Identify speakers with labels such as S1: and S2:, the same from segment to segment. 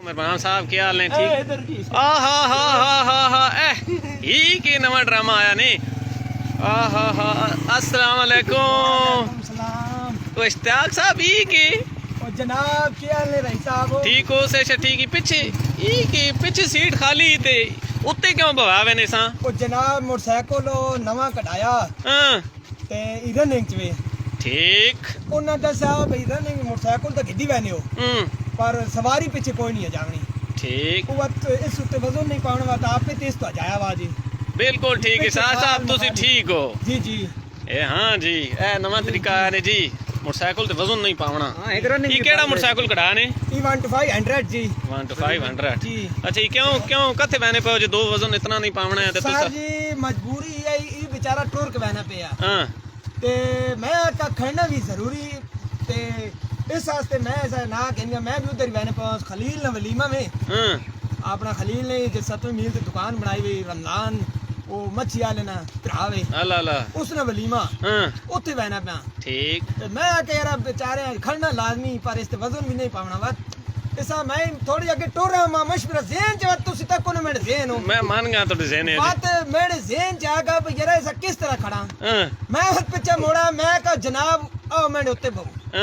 S1: مہربان صاحب کیا حال ہے؟ ٹھیک؟ ہی نواں ڈرامہ آیا نہیں؟ السلام علیکم تو اشتیاق صاحب
S2: جناب کیا حال ہے رہی صاحب؟
S1: ٹھیک ہو سیشا ٹھیک ہی پچھے سیٹ خالی تے اتے کیوں بواوے نے ساں؟
S2: او جناب موٹر سائیکل نواں کٹایا تے رننگ چ وے
S1: ٹھیک
S2: انہاں دسیا بھئی رننگ موٹر سائیکل تے گڈی وینے ہو پر سواری پیچھے کوئی نہیں ہے جاونی
S1: ٹھیک
S2: وقت اس تے وزن نہیں پاؤنا وقت آپ پہ تیز تو جایا وا جی
S1: بالکل ٹھیک ہے شاہ صاحب تسی ٹھیک ہو
S2: جی جی
S1: اے ہاں جی اے نواں طریقہ ہے نے جی موٹر سائیکل تے وزن نہیں پاونا یہ کیڑا موٹر سائیکل کڑا نے
S2: E1500 جی
S1: 12500
S2: جی
S1: اچھا یہ کیوں کتے بہنے پے جو دو وزن اتنا نہیں پاونا ہے تے
S2: سر جی مجبوری ہے یہ بیچارہ ٹور کے بہنا پیا
S1: ہاں
S2: تے میں کا کھڑنا بھی ضروری تے اس واسطے میں ایسا نہ کہنگا میں بھی ادھر بہنے پا خلیل نے ولیمہ میں اپنا خلیل نے جو 7ویں میل تے دکان بنائی ہوئی رمضان وہ مچھی والے نا پراوے
S1: اللہ
S2: اس نے ولیمہ اوتھے بہنا پیا
S1: ٹھیک
S2: تے میں کہ یار بیچارے کھڑنا لازمی پر اس تے وزن بھی نہیں پاونا وقت ایسا میں تھوڑی اگے ٹور رہا ہوں مشورہ ذہن چ وقت تسی تک میرے ذہن ہو
S1: میں مان گیا تو ذہن ہے
S2: بات میرے ذہن چ آ گا بھئی یار ایسا کس طرح کھڑا میں وقت پیچھے موڑا میں کہا جناب او میں اوتے بہو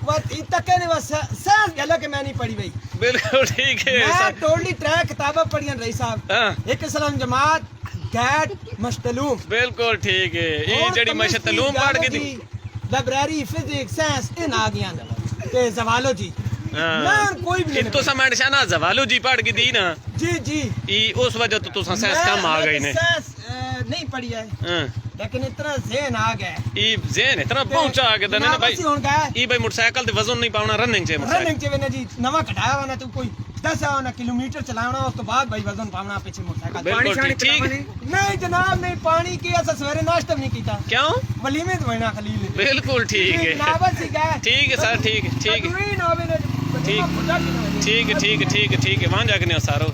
S2: وقت تک نے بس سال گلا کہ میں نہیں پڑھی بھئی
S1: بالکل ٹھیک ہے
S2: میں ٹوٹلی ٹریک کتابیں پڑھیاں رہی صاحب ایک اسلام جماعت گیٹ مشتلوم
S1: بالکل ٹھیک ہے یہ جڑی مشتلوم پڑھ کے دی
S2: لائبریری فزکس سائنس ان آ گیا تے زوالوجی میں کوئی بھی
S1: نہیں تو سمجھ شانا زوالو جی پڑھ کے دی نا
S2: جی جی
S1: اس وجہ تو سائنس کم آ گئی نے
S2: سائنس نہیں پڑھی ہے لیکن اتنا ذہن آ گیا
S1: ای ذہن اتنا پہنچا آ گیا نا بھائی ای بھائی موٹر سائیکل تے وزن نہیں پاونا رننگ چ
S2: رننگ چ جی نواں کٹایا ہونا تو کوئی 10 کلومیٹر چلانا اس تو بعد بھائی وزن پاونا پیچھے موٹر سائیکل
S1: پانی شانی ٹھیک
S2: نہیں جناب نہیں پانی کی اسا سویرے ناشتہ نہیں کیتا
S1: کیوں
S2: ولیمے تے ہونا خلیل
S1: بالکل ٹھیک ہے ٹھیک ہے سر ٹھیک ہے ٹھیک ہے ٹھیک ہے ٹھیک ہے ٹھیک ہے وہاں جا کے نہیں سارو